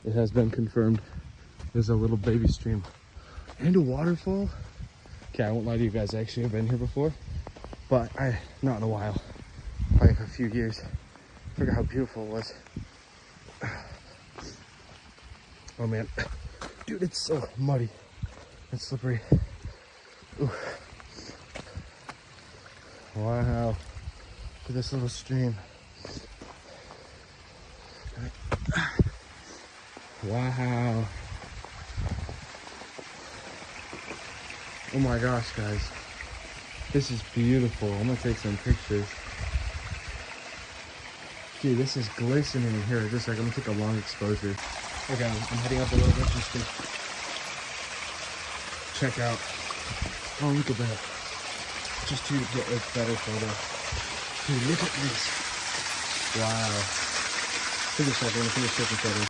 It has been confirmed. There's a little baby stream and a waterfall. Okay, I won't lie to you guys, I actually have been here before, but not in a while, probably a few years. I forgot how beautiful it was. Oh man, dude, it's so muddy and slippery. Ooh. Wow, look at this little stream. Wow. Oh my gosh, guys. This is beautiful. I'm gonna take some pictures. Dude, this is glistening in here. Just like, I'm gonna take a long exposure. Okay, I'm heading up a little bit just to check out. Oh, look at that. Just to get a better photo. Dude, look at this. Wow. Finish that, I'm gonna finish taking photos.